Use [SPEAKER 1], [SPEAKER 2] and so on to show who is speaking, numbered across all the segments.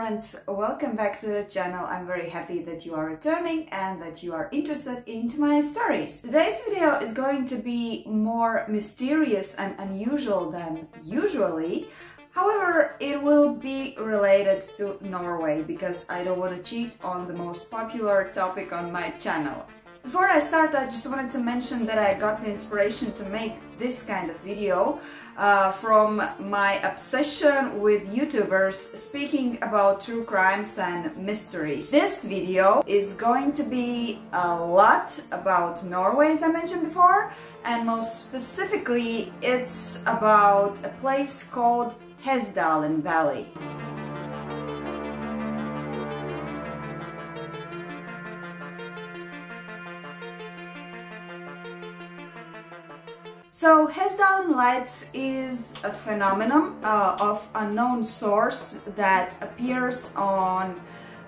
[SPEAKER 1] friends, welcome back to the channel. I'm very happy that you are returning and that you are interested into my stories. Today's video is going to be more mysterious and unusual than usually. However, it will be related to Norway because I don't want to cheat on the most popular topic on my channel. Before I start, I just wanted to mention that I got the inspiration to make this kind of video from my obsession with YouTubers speaking about true crimes and mysteries. This video is going to be a lot about Norway, as I mentioned before, and most specifically it's about a place called Hessdalen Valley. So, Hessdalen lights is a phenomenon of unknown source that appears on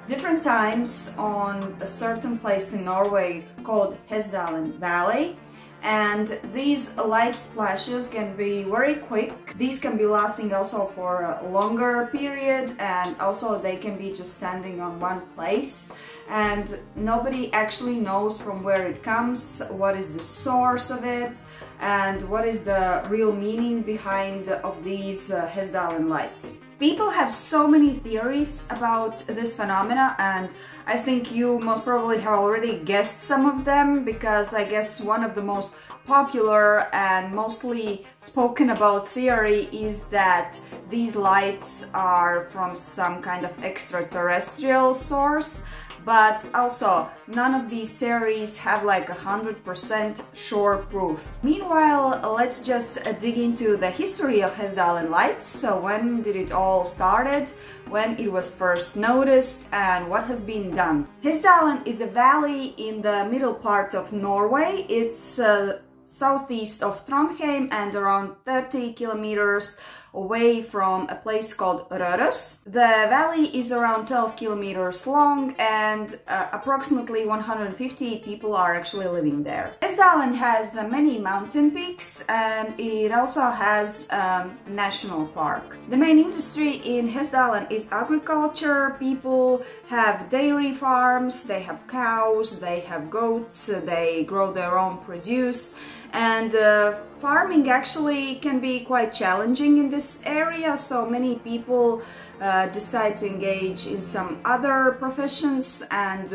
[SPEAKER 1] different times on a certain place in Norway called Hessdalen Valley. And these light splashes can be very quick. These can be lasting also for a longer period, and also they can be just standing on one place. And nobody actually knows from where it comes, what is the source of it, and what is the real meaning behind of these Hessdalen lights. People have so many theories about this phenomena, and I think you most probably have already guessed some of them, because I guess one of the most popular and mostly spoken about theory is that these lights are from some kind of extraterrestrial source. But also, none of these theories have like 100% sure proof. Meanwhile, let's just dig into the history of Hessdalen lights. So when did it all started, when it was first noticed, and what has been done. Hessdalen is a valley in the middle part of Norway. It's southeast of Trondheim and around 30 kilometers away from a place called Røros. The valley is around 12 kilometers long, and approximately 150 people are actually living there. Hessdalen has many mountain peaks, and it also has a national park. The main industry in Hessdalen is agriculture. People have dairy farms, they have cows, they have goats, they grow their own produce. And farming actually can be quite challenging in this area, so many people decide to engage in some other professions and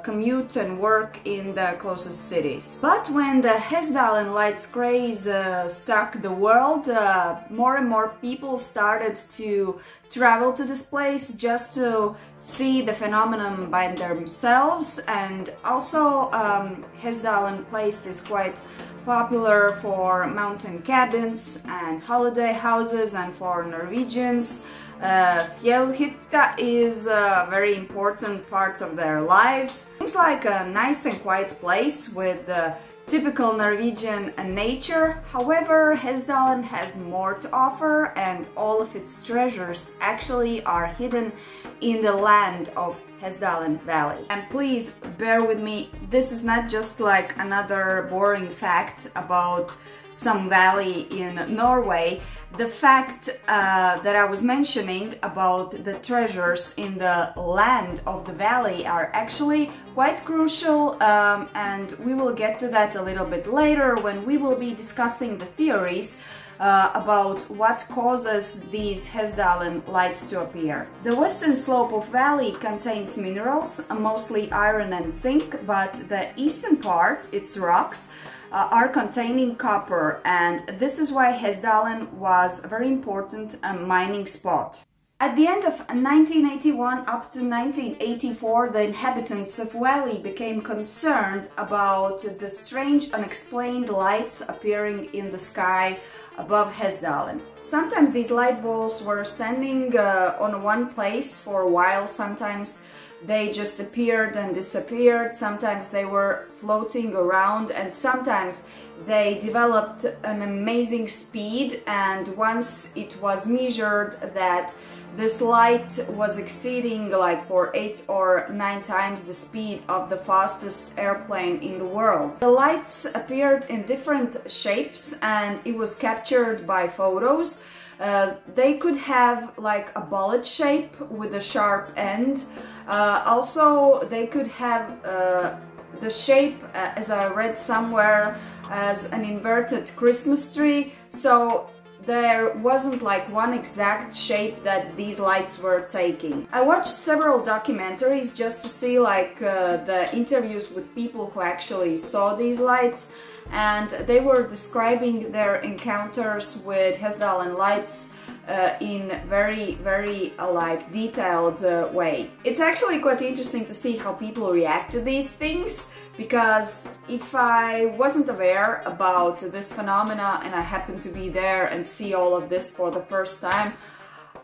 [SPEAKER 1] commute and work in the closest cities. But when the Hessdalen lights craze struck the world, more and more people started to travel to this place just to see the phenomenon by themselves. And also Hessdalen place is quite popular for mountain cabins and holiday houses, and for Norwegians fjellhytta is a very important part of their lives. Seems like a nice and quiet place with typical Norwegian nature. However, Hessdalen has more to offer, and all of its treasures actually are hidden in the land of Hessdalen Valley. And please bear with me, this is not just like another boring fact about some valley in Norway. The fact that I was mentioning about the treasures in the land of the valley are actually quite crucial, and we will get to that a little bit later when we will be discussing the theories about what causes these Hessdalen lights to appear. The western slope of valley contains minerals, mostly iron and zinc, but the eastern part, its rocks, are containing copper, and this is why Hessdalen was a very important mining spot. At the end of 1981 up to 1984, the inhabitants of Valley became concerned about the strange, unexplained lights appearing in the sky above Hessdalen. Sometimes these light balls were standing on one place for a while, sometimes they just appeared and disappeared, sometimes they were floating around, and sometimes they developed an amazing speed. And once it was measured that this light was exceeding like for 8 or 9 times the speed of the fastest airplane in the world. The lights appeared in different shapes, and it was captured by photos. They could have like a bullet shape with a sharp end. Also, they could have the shape, as I read somewhere, as an inverted Christmas tree. So there wasn't like one exact shape that these lights were taking. I watched several documentaries just to see like the interviews with people who actually saw these lights, and they were describing their encounters with Hessdalen lights in very like detailed way. It's actually quite interesting to see how people react to these things, because if I wasn't aware about this phenomena and I happened to be there and see all of this for the first time,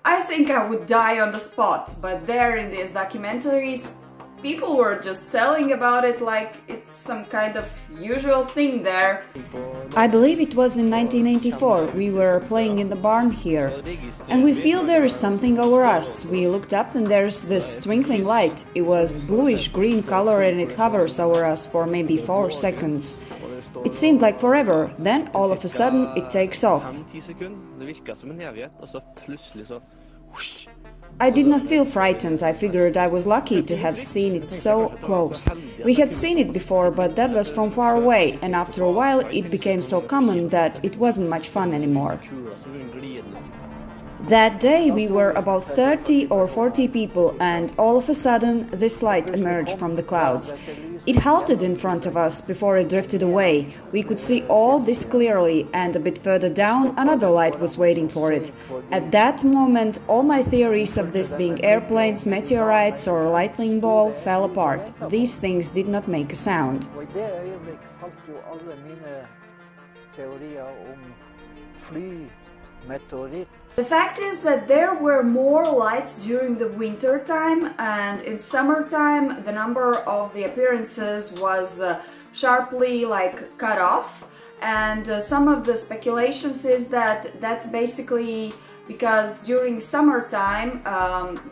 [SPEAKER 1] I think I would die on the spot. But there in these documentaries, people were just telling about it like it's some kind of usual thing there.
[SPEAKER 2] I believe it was in 1984. We were playing in the barn here, and we feel there is something over us. We looked up and there's this twinkling light. It was bluish-green color and it hovers over us for maybe 4 seconds. It seemed like forever. Then all of a sudden it takes off. I did not feel frightened. I figured I was lucky to have seen it so close. We had seen it before, but that was from far away, and after a while it became so common that it wasn't much fun anymore. That day we were about 30 or 40 people, and all of a sudden this light emerged from the clouds. It halted in front of us before it drifted away. We could see all this clearly, and a bit further down another light was waiting for it. At that moment all my theories of this being airplanes, meteorites or a lightning ball fell apart. These things did not make a sound.
[SPEAKER 1] The fact is that there were more lights during the winter time, and in summertime the number of the appearances was sharply like cut off, and some of the speculations is that that's basically because during summertime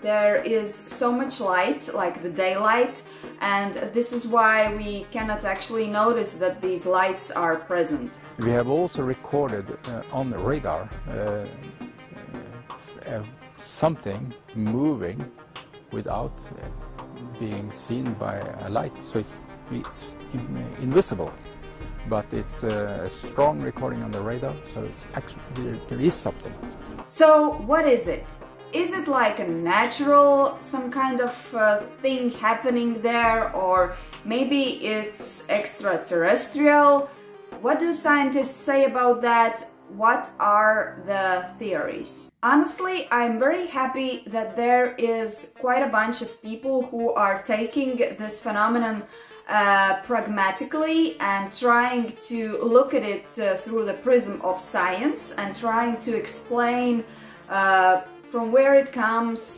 [SPEAKER 1] there is so much light, like the daylight, and this is why we cannot actually notice that these lights are present.
[SPEAKER 3] We have also recorded on the radar something moving without being seen by a light, so it's invisible, but it's a strong recording on the radar, so it's actually there is something.
[SPEAKER 1] So what is it? Is it like a natural, some kind of thing happening there, or maybe it's extraterrestrial? What do scientists say about that? What are the theories? Honestly, I'm very happy that there is quite a bunch of people who are taking this phenomenon pragmatically and trying to look at it through the prism of science and trying to explain from where it comes,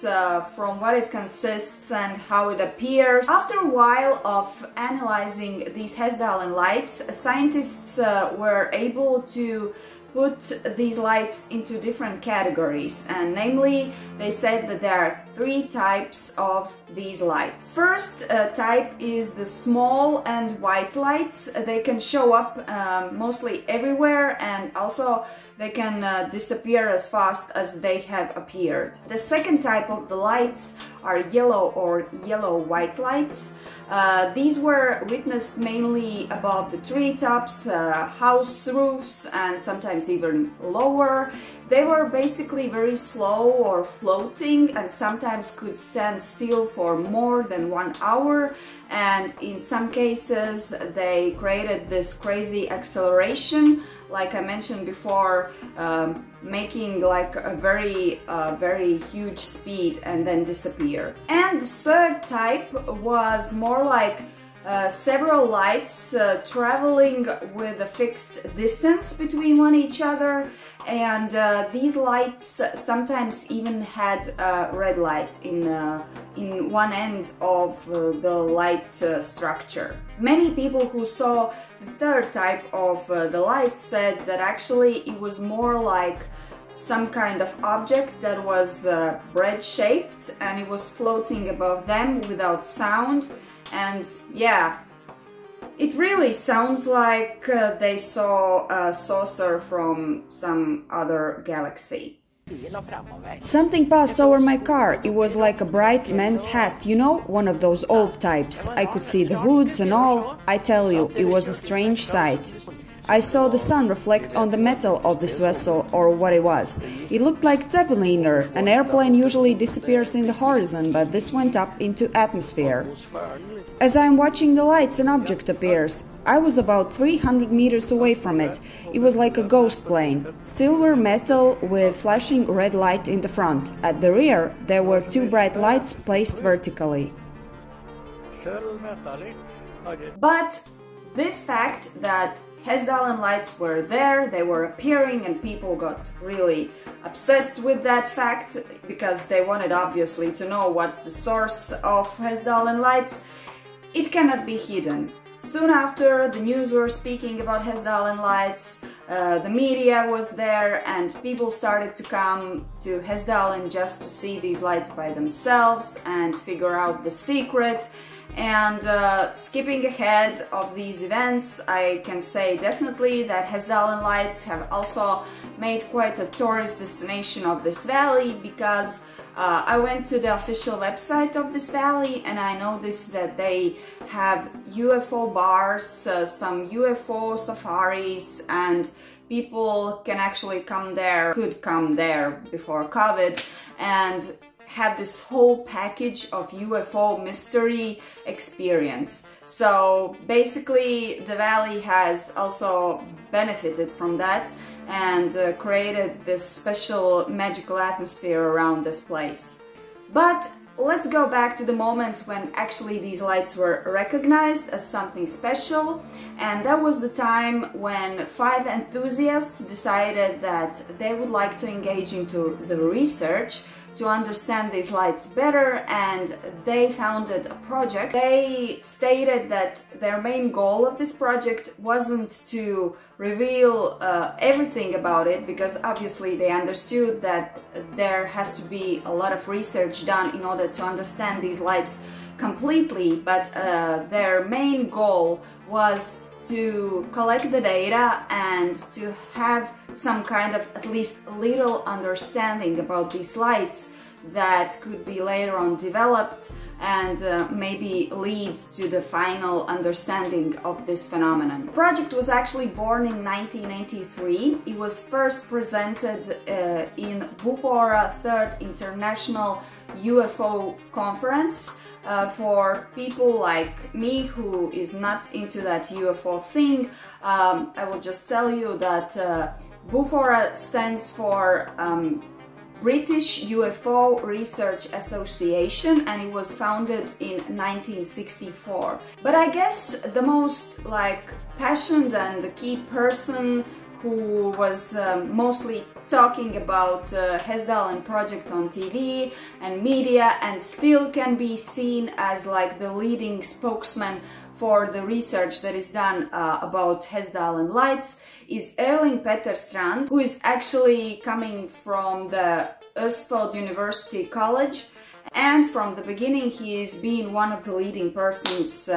[SPEAKER 1] from what it consists and how it appears. After a while of analyzing these Hessdalen lights, scientists were able to put these lights into different categories, and namely they said that there are 3 types of these lights. First type is the small and white lights. They can show up mostly everywhere, and also they can disappear as fast as they have appeared. The second type of the lights are yellow or yellow-white lights. These were witnessed mainly above the treetops, house roofs, and sometimes even lower. They were basically very slow or floating, and sometimes could stand still for more than 1 hour, and in some cases they created this crazy acceleration, like I mentioned before, making like a very huge speed and then disappear. And the third type was more like several lights traveling with a fixed distance between each other, and these lights sometimes even had a red light in one end of the light structure. Many people who saw the third type of the light said that actually it was more like some kind of object that was bread-shaped, and it was floating above them without sound. And yeah, it really sounds like they saw a saucer from some other galaxy.
[SPEAKER 2] Something passed over my car. It was like a bright men's hat, you know, one of those old types. I could see the woods and all. I tell you, it was a strange sight. I saw the sun reflect on the metal of this vessel, or what it was. It looked like Zeppeliner. An airplane usually disappears in the horizon, but this went up into atmosphere. As I am watching the lights, an object appears. I was about 300 meters away from it. It was like a ghost plane. Silver metal with flashing red light in the front. At the rear, there were two bright lights placed vertically.
[SPEAKER 1] But this fact that Hessdalen lights were there, they were appearing, and people got really obsessed with that fact because they wanted obviously to know what's the source of Hessdalen lights, it cannot be hidden. Soon after, the news were speaking about Hessdalen lights, the media was there, and people started to come to Hessdalen just to see these lights by themselves and figure out the secret. And skipping ahead of these events, I can say definitely that Hessdalen lights have also made quite a tourist destination of this valley, because I went to the official website of this valley and I noticed that they have UFO bars, some UFO safaris, and people can actually could come there before COVID and have this whole package of UFO mystery experience. So basically the valley has also benefited from that and created this special magical atmosphere around this place. But let's go back to the moment when actually these lights were recognized as something special, and that was the time when 5 enthusiasts decided that they would like to engage into the research to understand these lights better, and they founded a project. They stated that their main goal of this project wasn't to reveal everything about it, because obviously they understood that there has to be a lot of research done in order to understand these lights completely, but their main goal was to collect the data and to have some kind of at least little understanding about these lights that could be later on developed and maybe lead to the final understanding of this phenomenon. The project was actually born in 1983. It was first presented in Bufora 3rd International UFO Conference. For people like me who is not into that UFO thing, I will just tell you that Bufora stands for British UFO Research Association, and it was founded in 1964. But I guess the most passionate and the key person who was mostly talking about Hessdalen project on TV and media, and still can be seen as the leading spokesman for the research that is done about Hessdalen lights, is Erling Petterstrand, who is actually coming from the UNSOLVED University College, and from the beginning he is being one of the leading persons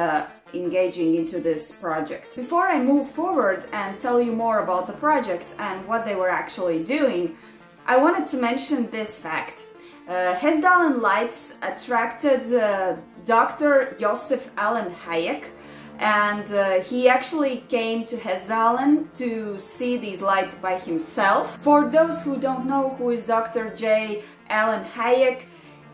[SPEAKER 1] engaging into this project. Before I move forward and tell you more about the project and what they were actually doing, I wanted to mention this fact. Hessdalen lights attracted Dr. Joseph Allen Hayek, and he actually came to Hessdalen to see these lights by himself. For those who don't know who is Dr. J. Allen Hayek,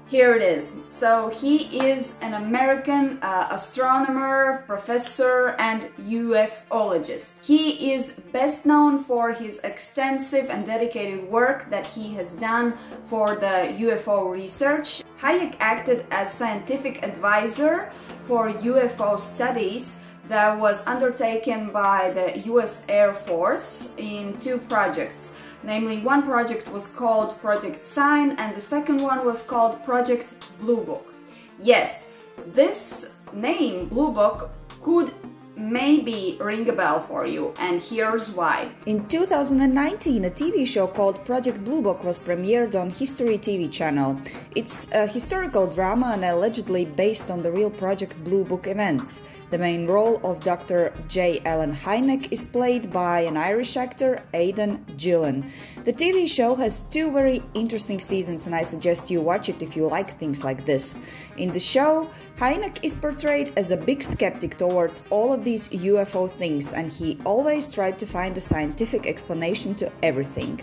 [SPEAKER 1] here it is. So he is an American astronomer, professor, and ufologist. He is best known for his extensive and dedicated work that he has done for the UFO research. Hayek acted as scientific advisor for UFO studies that was undertaken by the US Air Force in 2 projects. Namely, one project was called Project Sign and the second one was called Project Blue Book. Yes, this name, Blue Book, could maybe ring a bell for you, and here's why.
[SPEAKER 2] In 2019, a TV show called Project Blue Book was premiered on History TV channel. It's a historical drama and allegedly based on the real Project Blue Book events. The main role of Dr. J. Allen Hynek is played by an Irish actor, Aidan Gillen. The TV show has 2 very interesting seasons, and I suggest you watch it if you like things like this. In the show, Hynek is portrayed as a big skeptic towards all of these UFO things, and he always tried to find a scientific explanation to everything.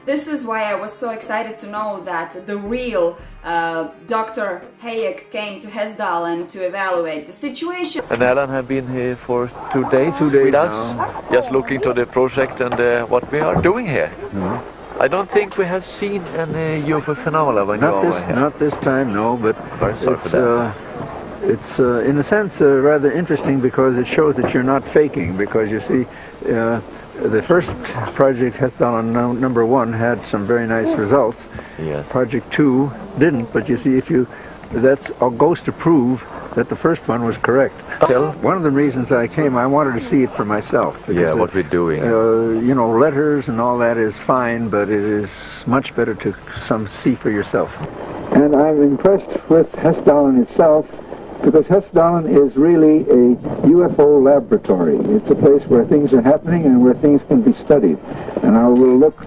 [SPEAKER 1] This is why I was so excited to know that the real Dr. Hayek came to Hessdalen to evaluate the situation.
[SPEAKER 4] And Alan have been here for 2 days with us, just looking to the project and what we are doing here. I don't think we have seen any UFO phenomena when
[SPEAKER 5] Not this time, no, but
[SPEAKER 4] Very sorry for that.
[SPEAKER 5] it's in a sense rather interesting because it shows that you're not faking, because you see the first project, Hessdalen number 1, had some very nice results.
[SPEAKER 4] Yes.
[SPEAKER 5] Project 2 didn't, but you see, that goes to prove that the first one was correct. One of the reasons I came, I wanted to see it for myself.
[SPEAKER 4] Yeah, what we're doing.
[SPEAKER 5] You know, letters and all that is fine, but it is much better to see for yourself. And I'm impressed with Hessdalen itself, because Hessdalen is really a UFO laboratory. It's a place where things are happening and where things can be studied. And I will look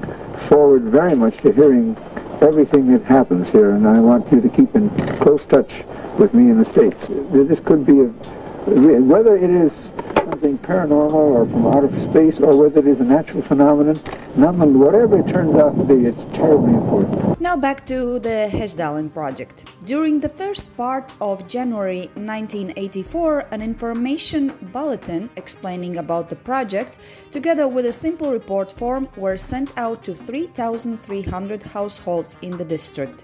[SPEAKER 5] forward very much to hearing everything that happens here, and I want you to keep in close touch with me in the States. This could be whether it is something paranormal or from out of space, or whether it is a natural phenomenon, whatever it turns out to be, it's terribly important.
[SPEAKER 2] Now back to the Hessdalen project. During the first part of January 1984, an information bulletin explaining about the project, together with a simple report form, were sent out to 3,300 households in the district.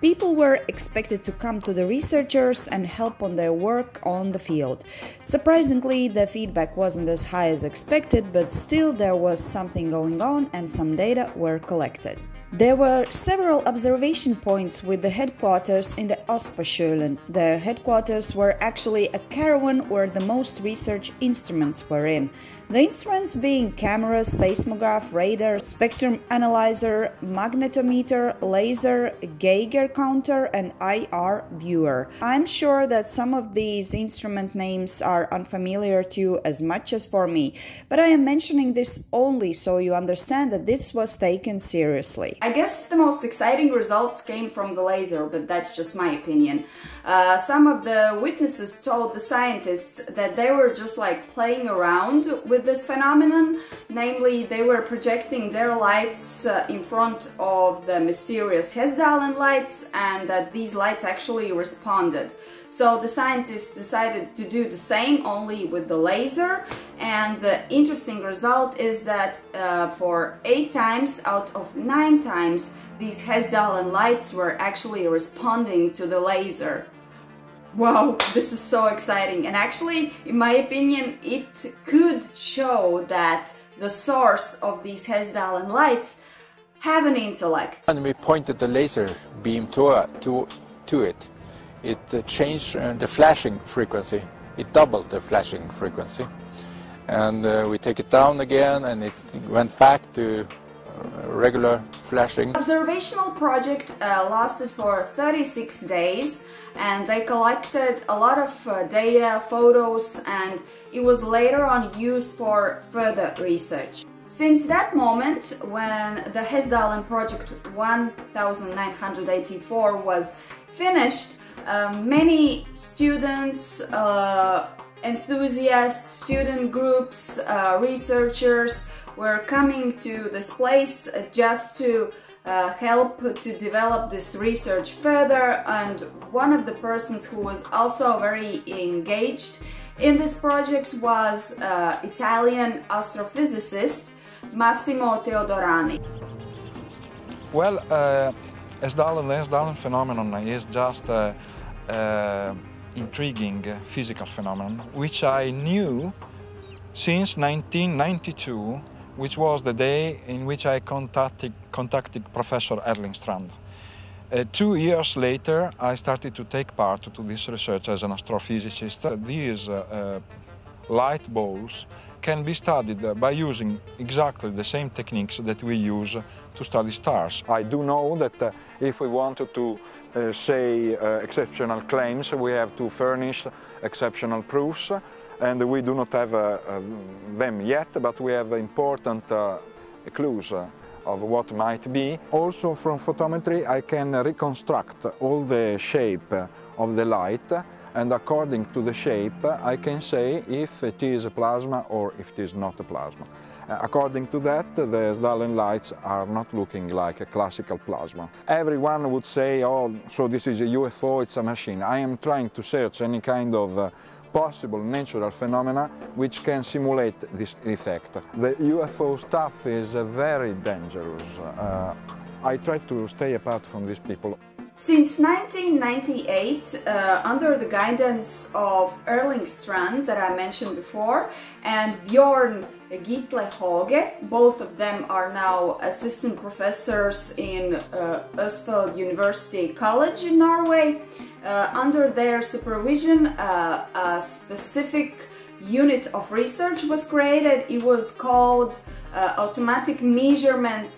[SPEAKER 2] People were expected to come to the researchers and help on their work on the field. Surprisingly, the feedback wasn't as high as expected, but still there was something going on and some data were collected. There were several observation points with the headquarters in the Ospaskölen. The headquarters were actually a caravan where the most research instruments were in. The instruments being cameras, seismograph, radar, spectrum analyzer, magnetometer, laser, Geiger counter and IR viewer. I'm sure that some of these instrument names are unfamiliar to you as much as for me, but I am mentioning this only so you understand that this was taken seriously.
[SPEAKER 1] I guess the most exciting results came from the laser, but that's just my opinion. Some of the witnesses told the scientists that they were just like playing around with this phenomenon. Namely, they were projecting their lights in front of the mysterious Hessdalen lights, and that these lights actually responded. So the scientists decided to do the same, only with the laser, and the interesting result is that for 8 times out of 9 times these Hessdalen lights were actually responding to the laser. Wow, this is so exciting, and actually, in my opinion, it could show that the source of these Hessdalen lights have an intellect.
[SPEAKER 3] When we pointed the laser beam to it, it changed the flashing frequency. It doubled the flashing frequency. And we take it down again, and it went back to regular flashing.
[SPEAKER 1] The observational project lasted for 36 days, and they collected a lot of data, photos, and it was later on used for further research. Since that moment, when the Hessdalen project 1984 was finished, many students, enthusiasts, student groups, researchers were coming to this place just to help to develop this research further, and one of the persons who was also very engaged in this project was Italian astrophysicist Massimo Teodorani.
[SPEAKER 6] Well, the Hessdalen phenomenon is just intriguing physical phenomenon, which I knew since 1992, which was the day in which I contacted Professor Erlingstrand. 2 years later, I started to take part to this research as an astrophysicist. These light balls can be studied by using exactly the same techniques that we use to study stars. I do know that if we wanted to say exceptional claims, we have to furnish exceptional proofs, and we do not have them yet, but we have important clues of what might be. Also from photometry I can reconstruct all the shape of the light, and according to the shape I can say if it is a plasma or if it is not a plasma. According to that, the Hessdalen lights are not looking like a classical plasma. Everyone would say, oh, so this is a UFO, it's a machine. I am trying to search any kind of possible natural phenomena which can simulate this effect. The UFO stuff is very dangerous. I try to stay apart from these people.
[SPEAKER 1] Since 1998, under the guidance of Erling Strand, that I mentioned before, and Bjorn Gitle-Hage, both of them are now assistant professors in UNSOLVED University College in Norway. Under their supervision, a specific unit of research was created. It was called automatic measurement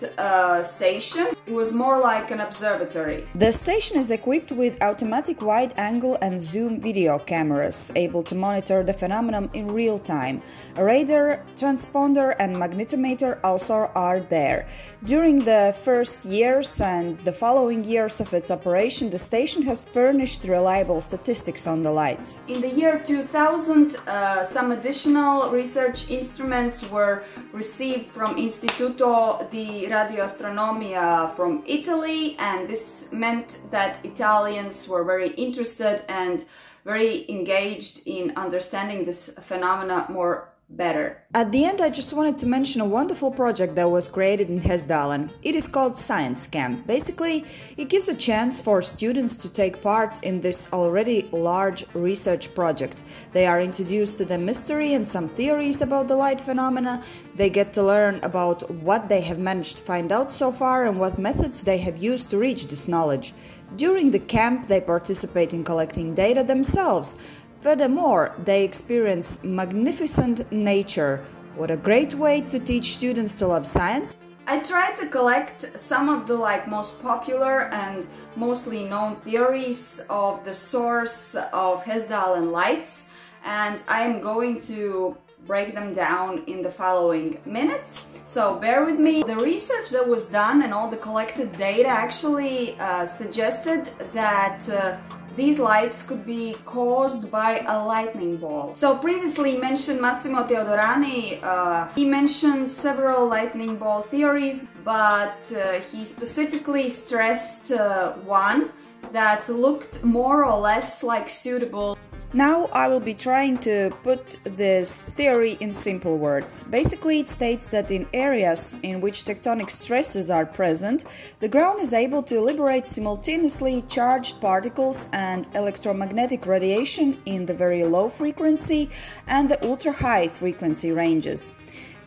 [SPEAKER 1] station. It was more like an observatory.
[SPEAKER 2] The station is equipped with automatic wide-angle and zoom video cameras, able to monitor the phenomenon in real time. A radar, transponder and magnetometer also are there. During the first years and the following years of its operation, the station has furnished reliable statistics on the lights.
[SPEAKER 1] In the year 2000, some additional research instruments were received from Istituto di Radioastronomia from Italy, and this meant that Italians were very interested and very engaged in understanding this phenomena more better.
[SPEAKER 2] At the end, I just wanted to mention a wonderful project that was created in Hessdalen. It is called Science Camp. Basically, it gives a chance for students to take part in this already large research project. They are introduced to the mystery and some theories about the light phenomena. They get to learn about what they have managed to find out so far and what methods they have used to reach this knowledge. During the camp, they participate in collecting data themselves. Furthermore, they experience magnificent nature. What a great way to teach students to love science.
[SPEAKER 1] I tried to collect some of the most popular and mostly known theories of the source of Hessdalen lights, and I am going to break them down in the following minutes, so bear with me. The research that was done and all the collected data actually suggested that these lights could be caused by a lightning bolt. So previously mentioned Massimo Teodorani, he mentioned several lightning bolt theories, but he specifically stressed one that looked more or less like suitable.
[SPEAKER 2] Now I will be trying to put this theory in simple words. Basically, it states that in areas in which tectonic stresses are present, the ground is able to liberate simultaneously charged particles and electromagnetic radiation in the very low frequency and the ultra-high frequency ranges.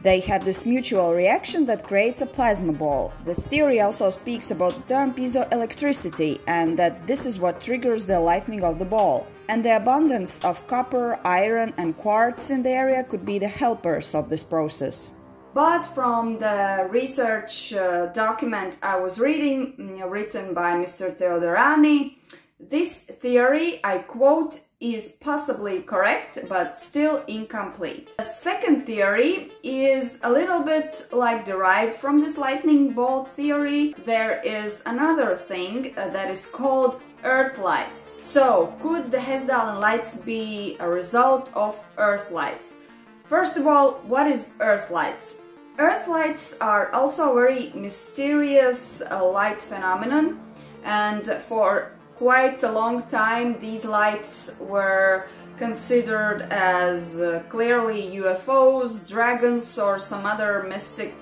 [SPEAKER 2] They have this mutual reaction that creates a plasma ball. The theory also speaks about the term piezoelectricity, and that this is what triggers the lightning of the ball. And the abundance of copper, iron and quartz in the area could be the helpers of this process.
[SPEAKER 1] But from the research document I was reading, written by Mr. Teodorani, this theory, I quote, is possibly correct, but still incomplete. The second theory is a little bit derived from this lightning bolt theory. There is another thing that is called Earth lights. So, could the Hessdalen lights be a result of Earth lights? First of all, what is Earth lights? Earth lights are also a very mysterious light phenomenon, and for quite a long time these lights were considered as clearly UFOs, dragons or some other mystic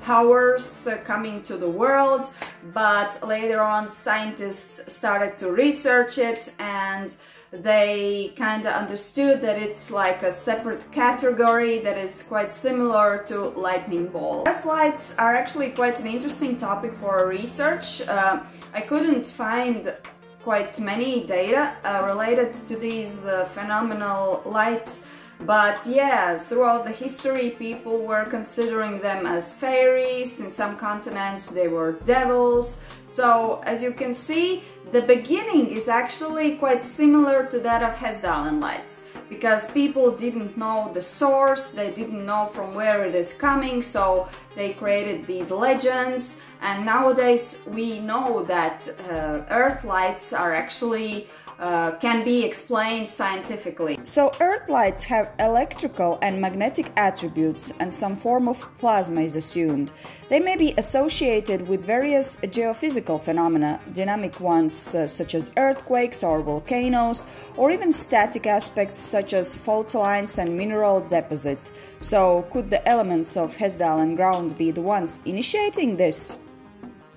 [SPEAKER 1] powers coming to the world, but later on scientists started to research it and they kind of understood that it's like a separate category that is quite similar to lightning bolt. Earth lights are actually quite an interesting topic for research. I couldn't find quite many data related to these phenomenal lights, but yeah, throughout the history people were considering them as fairies. In some continents they were devils. So as you can see, the beginning is actually quite similar to that of Hessdalen lights. because people didn't know the source, they didn't know from where it is coming, so they created these legends. And nowadays we know that Earth lights are actually can be explained scientifically.
[SPEAKER 2] So Earth lights have electrical and magnetic attributes, and some form of plasma is assumed. They may be associated with various geophysical phenomena, dynamic ones such as earthquakes or volcanoes, or even static aspects such as fault lines and mineral deposits. So could the elements of Hessdalen ground be the ones initiating this?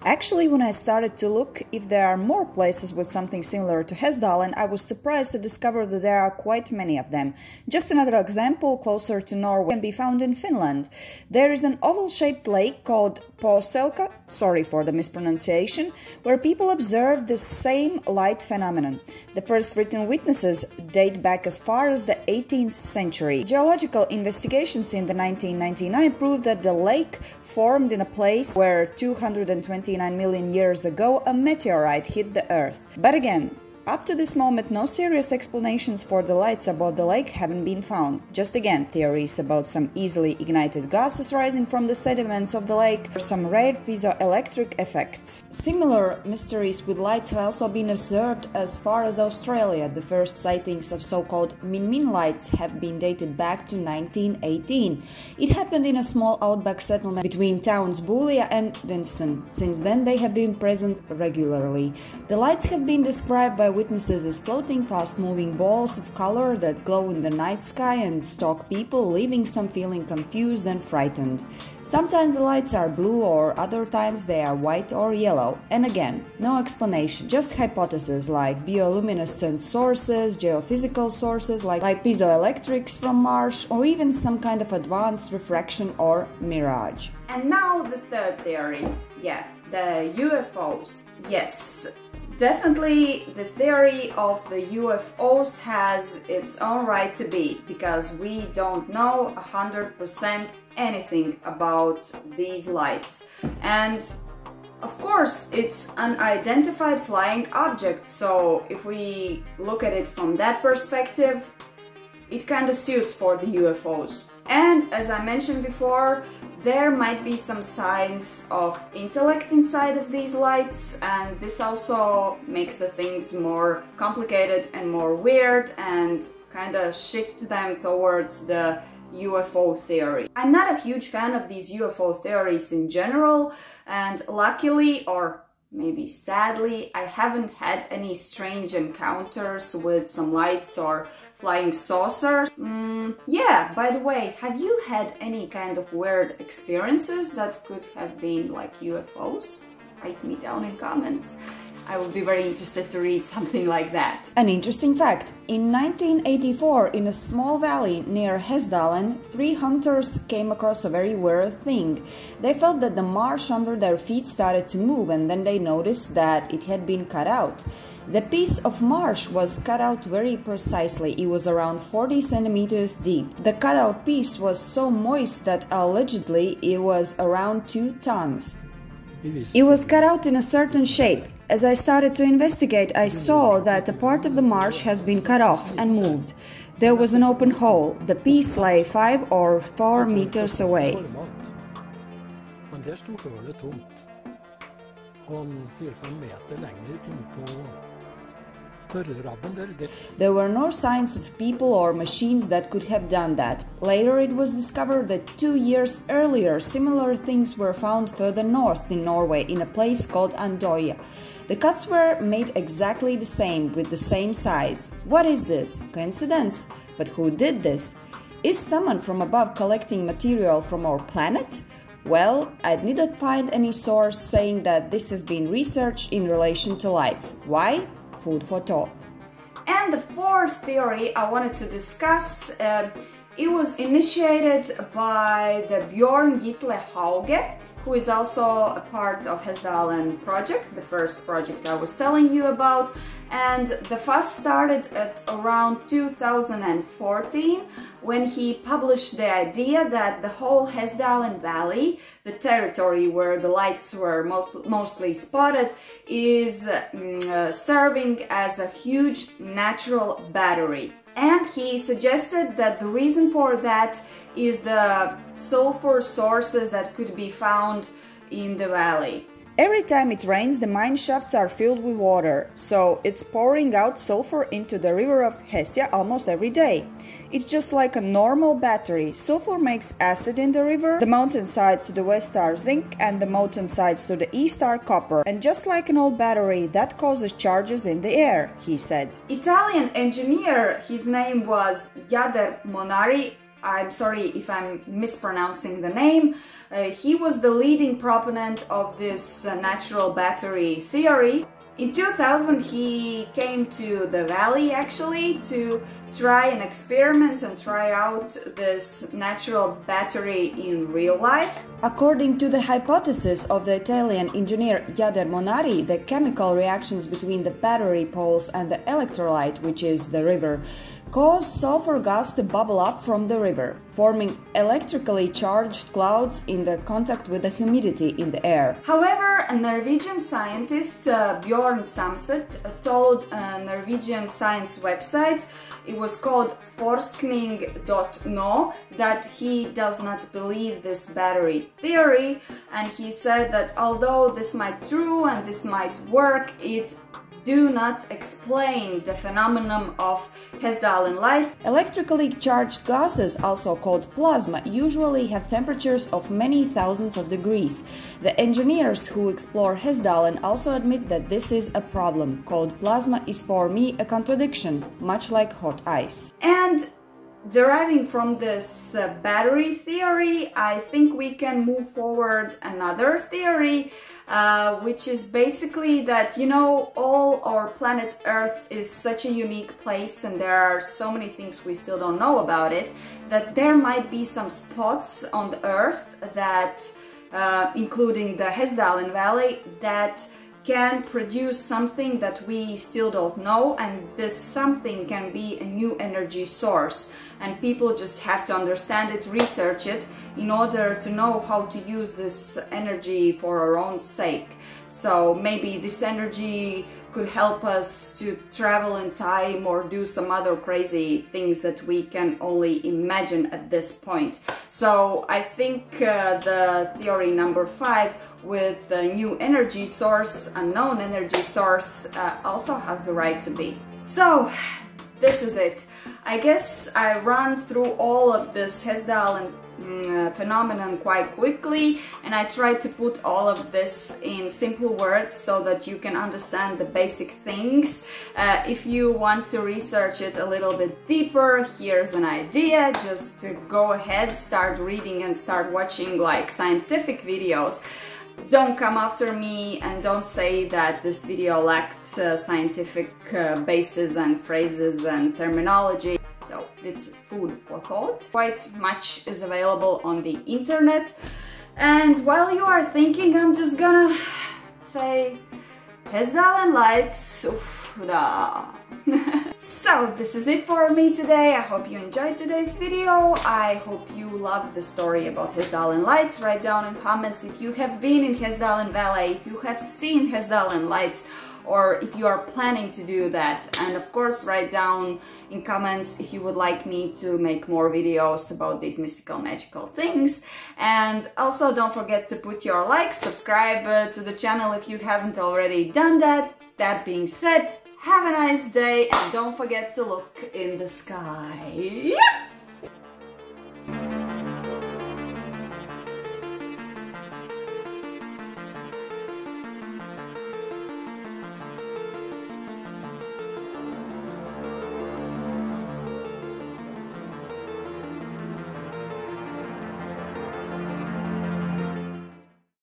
[SPEAKER 2] Actually, when I started to look if there are more places with something similar to Hessdalen, I was surprised to discover that there are quite many of them. Just another example closer to Norway can be found in Finland. There is an oval-shaped lake called Poselka, sorry for the mispronunciation, where people observed the same light phenomenon. The first written witnesses date back as far as the 18th century. Geological investigations in the 1999 proved that the lake formed in a place where 229 million years ago a meteorite hit the Earth. But again, up to this moment, no serious explanations for the lights above the lake haven't been found. Just again, theories about some easily ignited gases rising from the sediments of the lake or some rare piezoelectric effects. Similar mysteries with lights have also been observed as far as Australia. The first sightings of so-called Min lights have been dated back to 1918. It happened in a small outback settlement between towns Boulia and Winston. Since then, they have been present regularly. The lights have been described by witnesses as floating, fast-moving balls of color that glow in the night sky and stalk people, leaving some feeling confused and frightened. Sometimes the lights are blue, or other times they are white or yellow. And again, no explanation, just hypotheses like bioluminescent sources, geophysical sources like piezoelectrics from Mars, or even some kind of advanced refraction or mirage.
[SPEAKER 1] And now the third theory, the UFOs. Yes. Definitely, the theory of the UFOs has its own right to be, because we don't know 100% anything about these lights. And of course, it's unidentified flying object, so if we look at it from that perspective, it kind of suits for the UFOs. And as I mentioned before, there might be some signs of intellect inside of these lights, and this also makes the things more complicated and more weird and kind of shift them towards the UFO theory. I'm not a huge fan of these UFO theories in general, and luckily, or maybe sadly, I haven't had any strange encounters with some lights or flying saucers. Yeah, by the way, have you had any kind of weird experiences that could have been like UFOs? Write me down in comments. I would be very interested to read something like that.
[SPEAKER 2] An interesting fact. In 1984, in a small valley near Hessdalen, 3 hunters came across a very weird thing. They felt that the marsh under their feet started to move, and then they noticed that it had been cut out. The piece of marsh was cut out very precisely. It was around 40 centimeters deep. The cutout piece was so moist that allegedly it was around 2 tons. It was cut out in a certain shape. As I started to investigate, I saw that a part of the marsh has been cut off and moved. There was an open hole. The piece lay 5 or 4 meters away. There were no signs of people or machines that could have done that. Later it was discovered that 2 years earlier similar things were found further north in Norway in a place called Andøya. The cuts were made exactly the same, with the same size. What is this? Coincidence? But who did this? Is someone from above collecting material from our planet? Well, I did not find any source saying that this has been researched in relation to lights. Why? Food for thought.
[SPEAKER 1] And the fourth theory I wanted to discuss, it was initiated by the Bjørn Gitle Hauge, who is also a part of Hessdalen project, the first project I was telling you about. And the fuss started at around 2014, when he published the idea that the whole Hessdalen Valley, the territory where the lights were mostly spotted, is serving as a huge natural battery. And he suggested that the reason for that is the sulfur sources that could be found in the valley.
[SPEAKER 2] Every time it rains, the mine shafts are filled with water, so it's pouring out sulfur into the river of Hesja almost every day. It's just like a normal battery. Sulfur makes acid in the river, the mountainsides to the west are zinc and the mountainsides to the east are copper. And just like an old battery, that causes charges in the air, he said.
[SPEAKER 1] Italian engineer, his name was Jader Monari. I'm sorry if I'm mispronouncing the name. He was the leading proponent of this natural battery theory. In 2000 he came to the valley actually to try an experiment and try out this natural battery in real life.
[SPEAKER 2] According to the hypothesis of the Italian engineer Jader Monari, the chemical reactions between the battery poles and the electrolyte, which is the river, cause sulfur gas to bubble up from the river, forming electrically charged clouds in the contact with the humidity in the air.
[SPEAKER 1] However, a Norwegian scientist, Bjorn Samset, told a Norwegian science website, it was called forskning.no, that he does not believe this battery theory, and he said that although this might be true and this might work, it do not explain the phenomenon of Hessdalen light.
[SPEAKER 2] Electrically charged gases, also called plasma, usually have temperatures of many thousands of degrees. The engineers who explore Hessdalen also admit that this is a problem. Called plasma is for me a contradiction, much like hot ice.
[SPEAKER 1] And deriving from this battery theory, I think we can move forward another theory, which is basically that, you know, all our planet Earth is such a unique place and there are so many things we still don't know about it, that there might be some spots on the Earth that, including the Hessdalen Valley, that can produce something that we still don't know, and this something can be a new energy source, and people just have to understand it, research it in order to know how to use this energy for our own sake. So maybe this energy could help us to travel in time or do some other crazy things that we can only imagine at this point. So I think the theory number 5 with the new energy source, unknown energy source, also has the right to be. So this is it. I guess I ran through all of this Hessdalen phenomenon quite quickly, and I tried to put all of this in simple words so that you can understand the basic things. If you want to research it a little bit deeper, here's an idea. Just to go ahead, start reading and start watching like scientific videos. Don't come after me and don't say that this video lacked scientific bases and phrases and terminology. So it's food for thought. Quite much is available on the internet. And while you are thinking, I'm just gonna say Hessdalen lights. Oof, da. So this is it for me today. I hope you enjoyed today's video. I hope you loved the story about Hessdalen lights. Write down in comments if you have been in Hessdalen Valley, if you have seen Hessdalen lights, or if you are planning to do that. And of course, write down in comments if you would like me to make more videos about these mystical, magical things. And also don't forget to put your like, subscribe to the channel if you haven't already done that. That being said, have a nice day and don't forget to look in the sky.